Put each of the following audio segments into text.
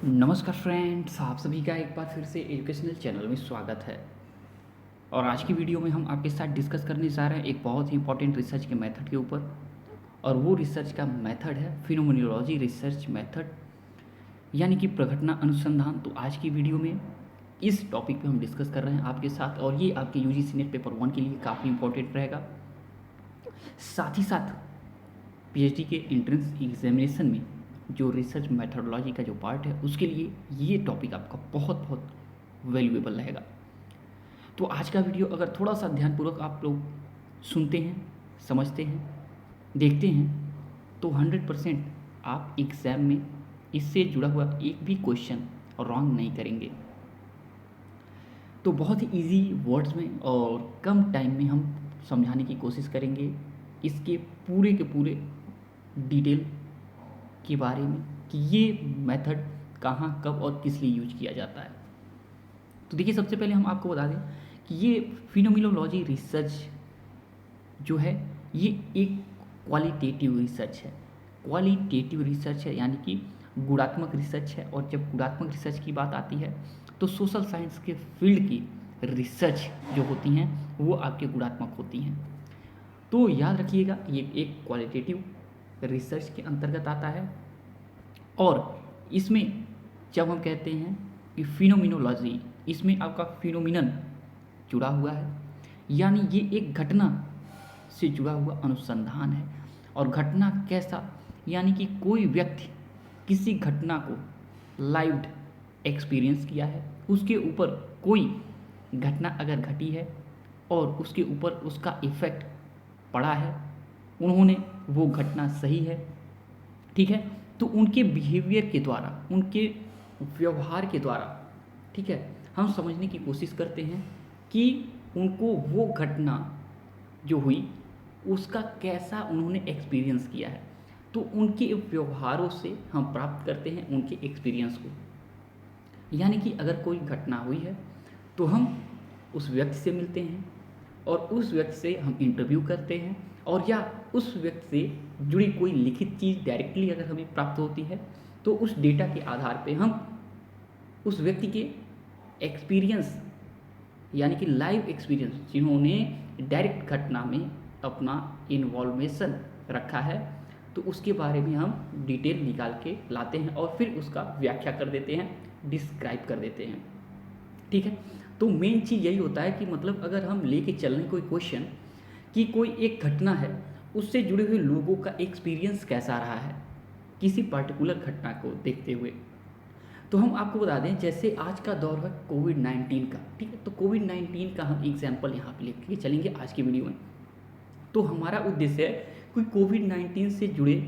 नमस्कार फ्रेंड्स, आप सभी का एक बार फिर से एजुकेशनल चैनल में स्वागत है। और आज की वीडियो में हम आपके साथ डिस्कस करने जा रहे हैं एक बहुत ही इंपॉर्टेंट रिसर्च के मेथड के ऊपर। और वो रिसर्च का मेथड है फिनोमिनोलॉजी रिसर्च मेथड, यानी कि प्रघटना अनुसंधान। तो आज की वीडियो में इस टॉपिक पे हम डिस्कस कर रहे हैं आपके साथ, और ये आपके यूजीसी नेट पेपर 1 के लिए काफ़ी इंपॉर्टेंट रहेगा। साथ ही साथ पीएचडी के एंट्रेंस एग्जामिनेशन में जो रिसर्च मेथडोलॉजी का जो पार्ट है उसके लिए ये टॉपिक आपका बहुत बहुत वैल्यूएबल रहेगा। तो आज का वीडियो अगर थोड़ा सा ध्यानपूर्वक आप लोग सुनते हैं, समझते हैं, देखते हैं, तो 100% आप एग्ज़ाम में इससे जुड़ा हुआ एक भी क्वेश्चन रॉन्ग नहीं करेंगे। तो बहुत ही इजी वर्ड्स में और कम टाइम में हम समझाने की कोशिश करेंगे इसके पूरे के पूरे डिटेल के बारे में कि ये मेथड कहाँ, कब और किस लिए यूज किया जाता है। तो देखिए, सबसे पहले हम आपको बता दें कि ये फिनोमिनोलॉजी रिसर्च जो है ये एक क्वालिटेटिव रिसर्च है। क्वालिटेटिव रिसर्च है यानी कि गुणात्मक रिसर्च है। और जब गुणात्मक रिसर्च की बात आती है तो सोशल साइंस के फील्ड की रिसर्च जो होती हैं वो आपके गुणात्मक होती हैं। तो याद रखिएगा, ये एक क्वालिटेटिव रिसर्च के अंतर्गत आता है। और इसमें जब हम कहते हैं कि फिनोमिनोलॉजी, इसमें आपका फिनोमिनन जुड़ा हुआ है, यानी ये एक घटना से जुड़ा हुआ अनुसंधान है। और घटना कैसा, यानी कि कोई व्यक्ति किसी घटना को लाइव एक्सपीरियंस किया है, उसके ऊपर कोई घटना अगर घटी है और उसके ऊपर उसका इफ़ेक्ट पड़ा है, उन्होंने वो घटना सही है, ठीक है, तो उनके बिहेवियर के द्वारा, उनके व्यवहार के द्वारा, ठीक है, हम समझने की कोशिश करते हैं कि उनको वो घटना जो हुई उसका कैसा उन्होंने एक्सपीरियंस किया है। तो उनके व्यवहारों से हम प्राप्त करते हैं उनके एक्सपीरियंस को। यानी कि अगर कोई घटना हुई है तो हम उस व्यक्ति से मिलते हैं और उस व्यक्ति से हम इंटरव्यू करते हैं, और या उस व्यक्ति से जुड़ी कोई लिखित चीज़ डायरेक्टली अगर हमें प्राप्त होती है तो उस डेटा के आधार पे हम उस व्यक्ति के एक्सपीरियंस, यानी कि लाइव एक्सपीरियंस, जिन्होंने डायरेक्ट घटना में अपना इन्वॉल्वेशन रखा है, तो उसके बारे में हम डिटेल निकाल के लाते हैं और फिर उसका व्याख्या कर देते हैं, डिस्क्राइब कर देते हैं, ठीक है। तो मेन चीज़ यही होता है कि मतलब अगर हम लेके चल रहे कोई क्वेश्चन कि कोई एक घटना है, उससे जुड़े हुए लोगों का एक्सपीरियंस कैसा रहा है किसी पर्टिकुलर घटना को देखते हुए। तो हम आपको बता दें, जैसे आज का दौर है कोविड-19 का, ठीक है, तो कोविड-19 का हम एग्जाम्पल यहाँ पे लेके चलेंगे आज की वीडियो में। तो हमारा उद्देश्य है कोई कोविड-19 से जुड़े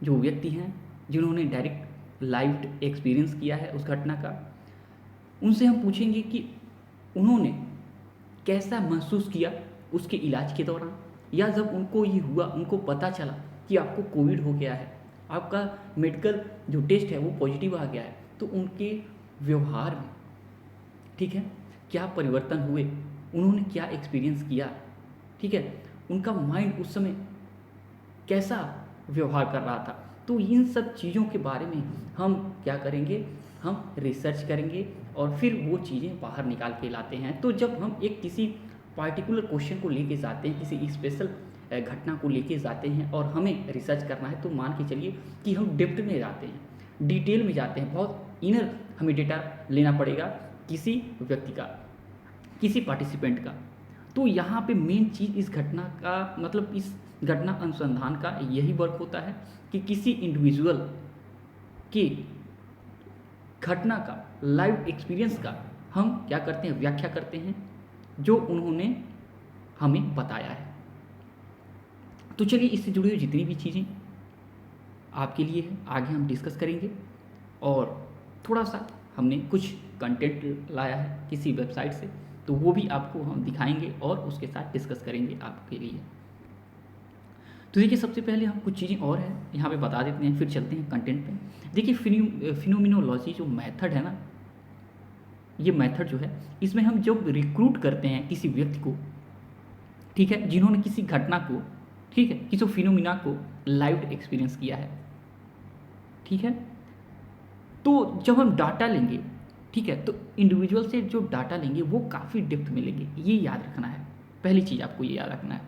जो व्यक्ति हैं, जिन्होंने डायरेक्ट लाइव एक्सपीरियंस किया है उस घटना का, उनसे हम पूछेंगे कि उन्होंने कैसा महसूस किया उसके इलाज के दौरान, या जब उनको ये हुआ, उनको पता चला कि आपको कोविड हो गया है, आपका मेडिकल जो टेस्ट है वो पॉजिटिव आ गया है, तो उनके व्यवहार में, ठीक है, क्या परिवर्तन हुए, उन्होंने क्या एक्सपीरियंस किया, ठीक है, उनका माइंड उस समय कैसा व्यवहार कर रहा था। तो इन सब चीज़ों के बारे में हम क्या करेंगे, हम रिसर्च करेंगे और फिर वो चीज़ें बाहर निकाल के लाते हैं। तो जब हम एक किसी पार्टिकुलर क्वेश्चन को लेके जाते हैं, किसी स्पेशल घटना को लेके जाते हैं और हमें रिसर्च करना है, तो मान के चलिए कि हम डेप्थ में जाते हैं, डिटेल में जाते हैं, बहुत इनर हमें डेटा लेना पड़ेगा किसी व्यक्ति का, किसी पार्टिसिपेंट का। तो यहाँ पे मेन चीज़ इस घटना का मतलब इस घटना अनुसंधान का यही वर्क होता है कि किसी इंडिविजुअल के घटना का, लाइव एक्सपीरियंस का हम क्या करते हैं, व्याख्या करते हैं जो उन्होंने हमें बताया है। तो चलिए, इससे जुड़ी हुई जितनी भी चीज़ें आपके लिए है आगे हम डिस्कस करेंगे। और थोड़ा सा हमने कुछ कंटेंट लाया है किसी वेबसाइट से, तो वो भी आपको हम दिखाएंगे और उसके साथ डिस्कस करेंगे आपके लिए। तो देखिए, सबसे पहले हम कुछ चीज़ें और हैं यहाँ पे बता देते हैं, फिर चलते हैं कंटेंट पे। देखिए, फिनोमिनोलॉजी जो मेथड है ना, ये मेथड जो है, इसमें हम जब रिक्रूट करते हैं किसी व्यक्ति को, ठीक है, जिन्होंने किसी घटना को, ठीक है, किसी फिनोमिना को लाइव एक्सपीरियंस किया है, ठीक है, तो जब हम डाटा लेंगे, ठीक है, तो इंडिविजुअल से जो डाटा लेंगे वो काफ़ी डेप्थ में लेंगे, ये याद रखना है, पहली चीज़ आपको ये याद रखना है।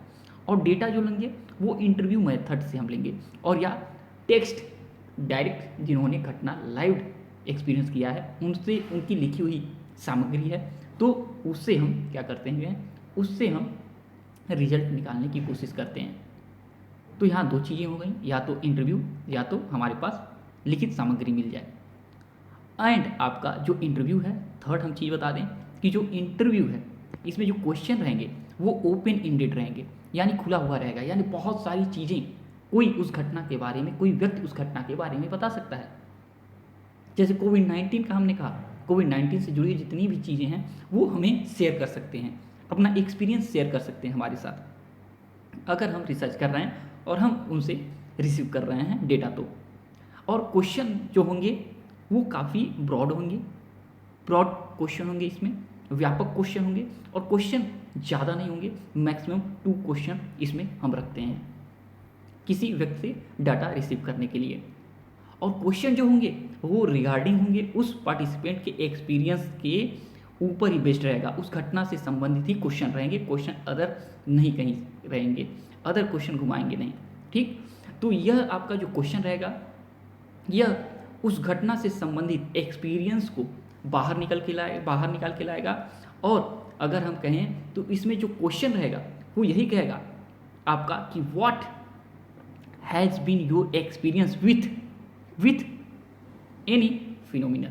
और डेटा जो लेंगे वो इंटरव्यू मेथड से हम लेंगे, और या टेक्स्ट डायरेक्ट जिन्होंने घटना लाइव एक्सपीरियंस किया है उनसे, उनकी लिखी हुई सामग्री है, तो उससे हम क्या करते हैं, उससे हम रिजल्ट निकालने की कोशिश करते हैं। तो यहाँ दो चीज़ें हो गई, या तो इंटरव्यू या तो हमारे पास लिखित सामग्री मिल जाए। एंड आपका जो इंटरव्यू है, थर्ड हम चीज़ बता दें कि जो इंटरव्यू है इसमें जो क्वेश्चन रहेंगे वो ओपन इंडेड रहेंगे, यानी खुला हुआ रहेगा, यानी बहुत सारी चीज़ें कोई उस घटना के बारे में, कोई व्यक्ति उस घटना के बारे में बता सकता है। जैसे कोविड-19 का हमने कहा, कोविड-19 से जुड़ी जितनी भी चीज़ें हैं वो हमें शेयर कर सकते हैं, अपना एक्सपीरियंस शेयर कर सकते हैं हमारे साथ, अगर हम रिसर्च कर रहे हैं और हम उनसे रिसीव कर रहे हैं डेटा तो। और क्वेश्चन जो होंगे वो काफ़ी ब्रॉड होंगे, ब्रॉड क्वेश्चन होंगे, इसमें व्यापक क्वेश्चन होंगे, और क्वेश्चन ज़्यादा नहीं होंगे, मैक्सिमम 2 क्वेश्चन इसमें हम रखते हैं किसी व्यक्ति से डाटा रिसीव करने के लिए। और क्वेश्चन जो होंगे वो रिगार्डिंग होंगे उस पार्टिसिपेंट के एक्सपीरियंस के ऊपर ही बेस्ड रहेगा, उस घटना से संबंधित ही क्वेश्चन रहेंगे, क्वेश्चन अदर नहीं कहीं रहेंगे, अदर क्वेश्चन घुमाएंगे नहीं, ठीक। तो यह आपका जो क्वेश्चन रहेगा यह उस घटना से संबंधित एक्सपीरियंस को बाहर निकाल के लाएगा। और अगर हम कहें तो इसमें जो क्वेश्चन रहेगा वो यही कहेगा आपका कि what has been your experience with any phenomena.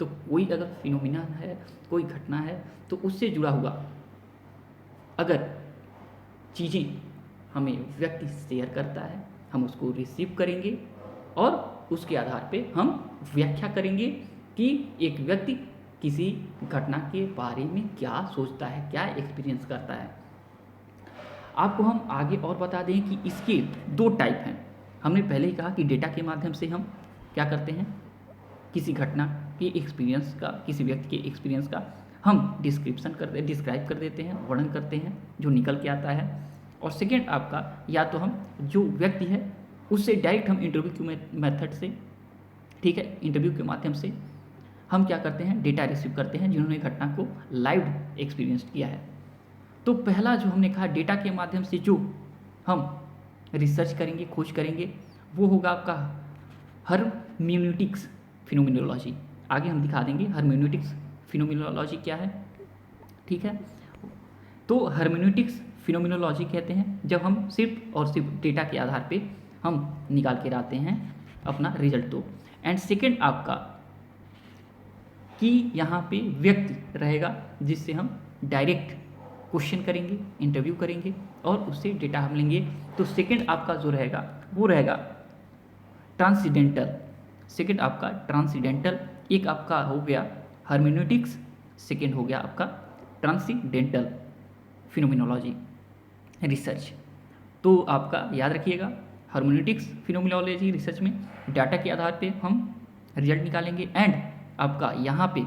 तो कोई अगर फिनोमिना है, कोई घटना है, तो उससे जुड़ा हुआ अगर चीज़ें हमें व्यक्ति शेयर करता है, हम उसको रिसीव करेंगे और उसके आधार पे हम व्याख्या करेंगे कि एक व्यक्ति किसी घटना के बारे में क्या सोचता है, क्या एक्सपीरियंस करता है। आपको हम आगे और बता दें कि इसके 2 टाइप हैं। हमने पहले ही कहा कि डेटा के माध्यम से हम क्या करते हैं, किसी घटना के एक्सपीरियंस का, किसी व्यक्ति के एक्सपीरियंस का हम डिस्क्राइब कर देते हैं, वर्णन करते हैं जो निकल के आता है। और सेकेंड आपका, या तो हम जो व्यक्ति है उससे डायरेक्ट हम इंटरव्यू के मेथड से, ठीक है, इंटरव्यू के माध्यम से हम क्या करते हैं, डेटा रिसीव करते हैं जिन्होंने घटना को लाइव एक्सपीरियंस किया है। तो पहला जो हमने कहा डेटा के माध्यम से जो हम रिसर्च करेंगे, खोज करेंगे, वो होगा आपका हर्मेन्यूटिक्स फिनोमिनोलॉजी। आगे हम दिखा देंगे हर्मेन्यूटिक्स फिनोमिनोलॉजी क्या है, ठीक है। तो हर्मेन्यूटिक्स फिनोमिनोलॉजी कहते हैं जब हम सिर्फ और सिर्फ डेटा के आधार पे हम निकाल के लाते हैं अपना रिजल्ट। तो एंड सेकेंड आपका कि यहाँ पे व्यक्ति रहेगा जिससे हम डायरेक्ट क्वेश्चन करेंगे, इंटरव्यू करेंगे और उससे डेटा हम लेंगे। तो सेकेंड आपका जो रहेगा वो रहेगा ट्रांसीडेंटल। सेकेंड आपका ट्रांसीडेंटल, एक आपका हो गया हर्मेन्यूटिक्स, सेकेंड हो गया आपका ट्रांसीडेंटल फिनोमिनोलॉजी रिसर्च। तो आपका याद रखिएगा, हर्मेन्यूटिक्स फिनोमिनोलॉजी रिसर्च में डाटा के आधार पे हम रिजल्ट निकालेंगे, एंड आपका यहाँ पे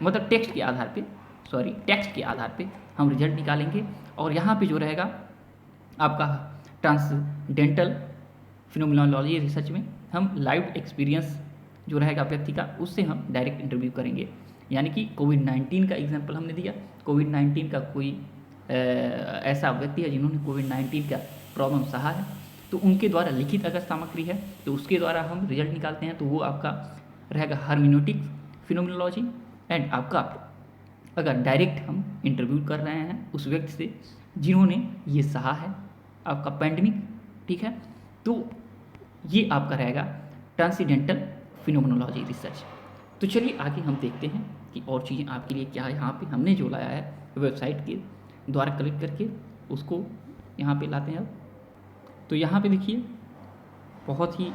मतलब टेक्स्ट के आधार पे हम रिजल्ट निकालेंगे। और यहाँ पे जो रहेगा आपका ट्रांसडेंटल फिनोमिनोलॉजी रिसर्च में हम लाइव एक्सपीरियंस जो रहेगा व्यक्ति का, उससे हम डायरेक्ट इंटरव्यू करेंगे। यानी कि कोविड-19 का एग्जांपल हमने दिया, कोविड-19 का कोई ऐसा व्यक्ति है जिन्होंने कोविड-19 का प्रॉब्लम सहा है, तो उनके द्वारा लिखित अगर सामग्री है तो उसके द्वारा हम रिजल्ट निकालते हैं। तो वो आपका रहेगा हर्मेन्यूटिक्स फिनोमिनोलॉजी। एंड आपका अगर डायरेक्ट हम इंटरव्यू कर रहे हैं उस व्यक्ति से जिन्होंने ये सहा है आपका पैंडेमिक, ठीक है, तो ये आपका रहेगा ट्रांसीडेंटल फिनोमिनोलॉजी रिसर्च। तो चलिए आगे हम देखते हैं कि और चीज़ें आपके लिए क्या है। यहाँ पे हमने जो लाया है वेबसाइट के द्वारा कलेक्ट करके उसको यहाँ पे लाते हैं। तो यहाँ पे देखिए बहुत ही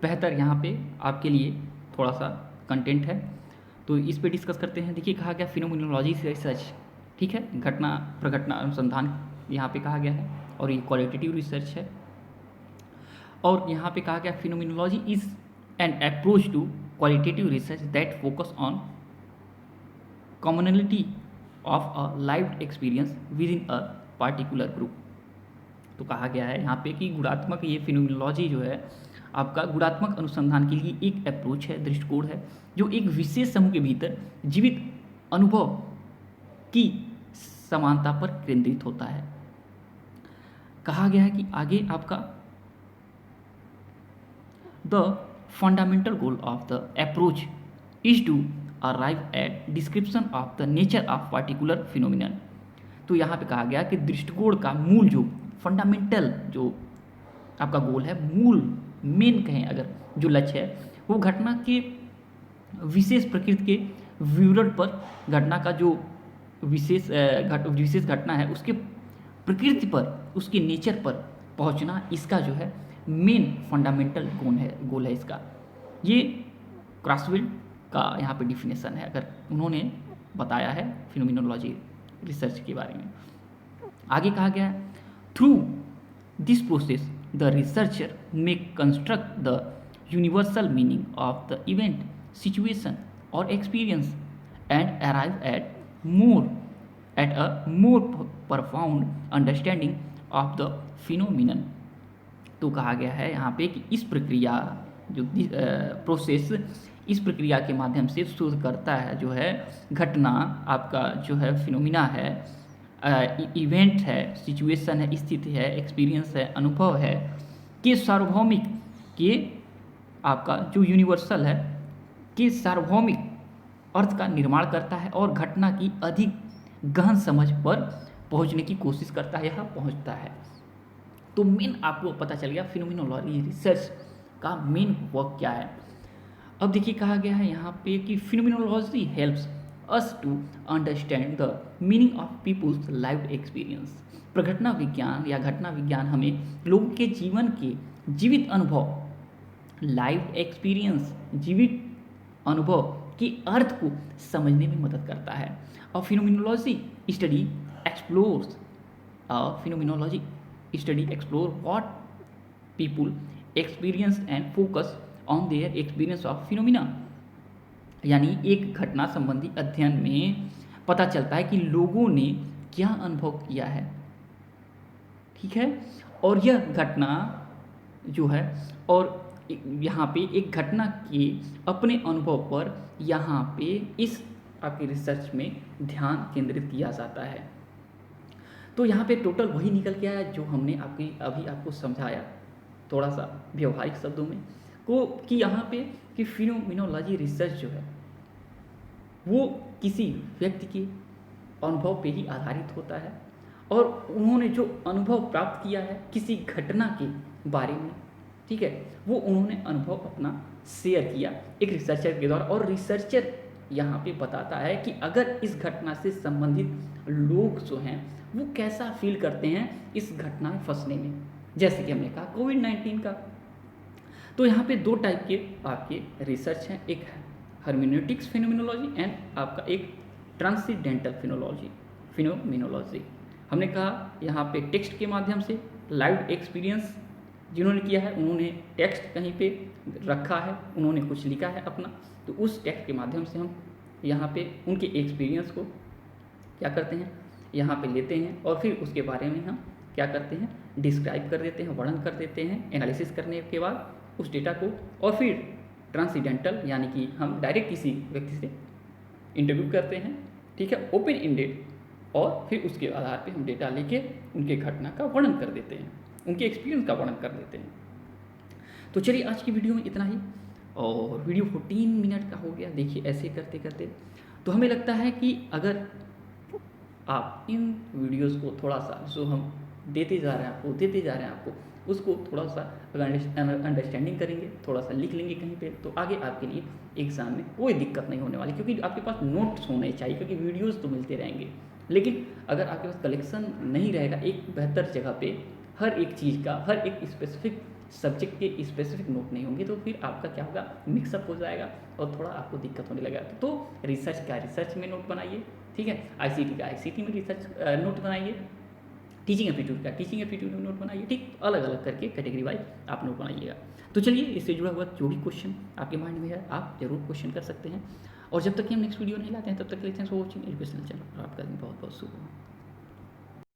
बेहतर यहाँ पे आपके लिए थोड़ा सा कंटेंट है, तो इस पे डिस्कस करते हैं। देखिए कहा गया फिनोमिनोलॉजी रिसर्च, ठीक है, घटना प्रघटना अनुसंधान यहाँ पे कहा गया है, और ये क्वालिटेटिव रिसर्च है। और यहाँ पे कहा गया phenomenology is an approach to qualitative research that focus on commonality of a live experience within a particular group. तो कहा गया है यहाँ पे कि गुणात्मक ये फिनोमिनोलॉजी जो है आपका गुणात्मक अनुसंधान के लिए एक अप्रोच है, दृष्टिकोण है, जो एक विशेष समूह के भीतर जीवित अनुभव की समानता पर केंद्रित होता है। कहा गया है कि आगे आपका the fundamental goal of the approach is to arrive at description of the nature of particular phenomenon. तो यहाँ पे कहा गया कि दृष्टिकोण का मूल जो फंडामेंटल जो आपका गोल है, मूल मेन कहें अगर जो लक्ष्य है, वो घटना के विशेष प्रकृति के विवरण पर, घटना का जो विशेष घटना है उसके प्रकृति पर, उसके नेचर पर पहुंचना, इसका जो है मेन फंडामेंटल गोल है इसका। ये क्रॉसविल का यहाँ पे डिफिनेशन है, अगर उन्होंने बताया है फिनोमिनोलॉजी रिसर्च के बारे में। आगे कहा गया है through this process the researcher may construct the universal meaning of the event, situation और experience and arrive at a more profound understanding of the phenomenon. तो कहा गया है यहाँ पे कि इस प्रक्रिया जो प्रोसेस, इस प्रक्रिया के माध्यम से शोध करता है जो है घटना, आपका जो है फिनोमिना है, इवेंट है, सिचुएशन है, स्थिति है, एक्सपीरियंस है, अनुभव है, के सार्वभौमिक, के आपका जो यूनिवर्सल है, के सार्वभौमिक अर्थ का निर्माण करता है और घटना की अधिक गहन समझ पर पहुंचने की कोशिश करता है, यह पहुंचता है। तो मेन आपको पता चल गया फिनोमिनोलॉजी रिसर्च का मेन वर्क क्या है। अब देखिए कहा गया है यहाँ पे कि phenomenology helps us to understand the meaning of people's life experience. प्रघटना विज्ञान या घटना विज्ञान हमें लोगों के जीवन के जीवित अनुभव, लाइफ एक्सपीरियंस, जीवित अनुभव के अर्थ को समझने में मदद करता है। और phenomenology study explores what people experience and focus on their experience of phenomena. यानी एक घटना संबंधी अध्ययन में पता चलता है कि लोगों ने क्या अनुभव किया है, ठीक है, और यह घटना जो है, और यहाँ पे एक घटना के अपने अनुभव पर यहाँ पे इस आपकी रिसर्च में ध्यान केंद्रित किया जाता है। तो यहाँ पे टोटल वही निकल के आया जो हमने अभी आपको समझाया थोड़ा सा व्यवहारिक शब्दों में को, कि यहाँ पे कि फिनोमिनोलॉजी रिसर्च जो है वो किसी व्यक्ति के अनुभव पे ही आधारित होता है, और उन्होंने जो अनुभव प्राप्त किया है किसी घटना के बारे में, ठीक है, वो उन्होंने अनुभव अपना शेयर किया एक रिसर्चर के द्वारा। और रिसर्चर यहाँ पे बताता है कि अगर इस घटना से संबंधित लोग जो हैं वो कैसा फील करते हैं इस घटना में फंसने में, जैसे कि हमने कहा कोविड-19 का। तो यहाँ पे दो टाइप के आपके रिसर्च हैं, एक हर्मेन्यूटिक्स फिनोमिनोलॉजी एंड आपका एक ट्रांसीडेंटल फिनोमिनोलॉजी। हमने कहा यहाँ पे टेक्स्ट के माध्यम से लाइव एक्सपीरियंस जिन्होंने किया है, उन्होंने टेक्स्ट कहीं पे रखा है, उन्होंने कुछ लिखा है अपना, तो उस टेक्स्ट के माध्यम से हम यहाँ पे उनके एक्सपीरियंस को क्या करते हैं, यहाँ पे लेते हैं, और फिर उसके बारे में हम क्या करते हैं, डिस्क्राइब कर देते हैं, वर्णन कर देते हैं, एनालिसिस करने के बाद उस डेटा को, और फिर ट्रांसीडेंटल यानी कि हम डायरेक्ट किसी व्यक्ति से इंटरव्यू करते हैं, ठीक है, ओपन एंडेड, और फिर उसके आधार पे हम डेटा लेके उनके घटना का वर्णन कर देते हैं, उनके एक्सपीरियंस का वर्णन कर देते हैं। तो चलिए आज की वीडियो में इतना ही, और वीडियो 14 मिनट का हो गया। देखिए ऐसे करते करते तो हमें लगता है कि अगर आप इन वीडियोस को थोड़ा सा जो हम देते जा रहे हैं आपको उसको थोड़ा सा अंडरस्टैंडिंग करेंगे, थोड़ा सा लिख लेंगे कहीं पे, तो आगे आपके लिए एग्जाम में कोई दिक्कत नहीं होने वाली, क्योंकि आपके पास नोट्स होने चाहिए, क्योंकि वीडियोस तो मिलते रहेंगे, लेकिन अगर आपके पास कलेक्शन नहीं रहेगा एक बेहतर जगह पे हर एक चीज़ का, हर एक स्पेसिफिक सब्जेक्ट के स्पेसिफिक नोट नहीं होंगे, तो फिर आपका क्या होगा, मिक्सअप हो जाएगा और थोड़ा आपको दिक्कत होने लगेगा। तो रिसर्च में नोट बनाइए, ठीक है, आईसीटी का आईसीटी में रिसर्च नोट बनाइए, टीचिंग एप्टीट्यूड का टीचिंग एप्टीट्यूड में नोट बनाइए, ठीक, अलग अलग करके कैटेगरी वाइज आप नोट बनाइएगा। तो चलिए इससे जुड़ा हुआ जो भी क्वेश्चन आपके माइंड में है आप जरूर क्वेश्चन कर सकते हैं, और जब तक कि हम नेक्स्ट वीडियो नहीं लाते हैं तब तक के लिए thanks for watching educational channel. आपका दिन बहुत बहुत शुभ हो।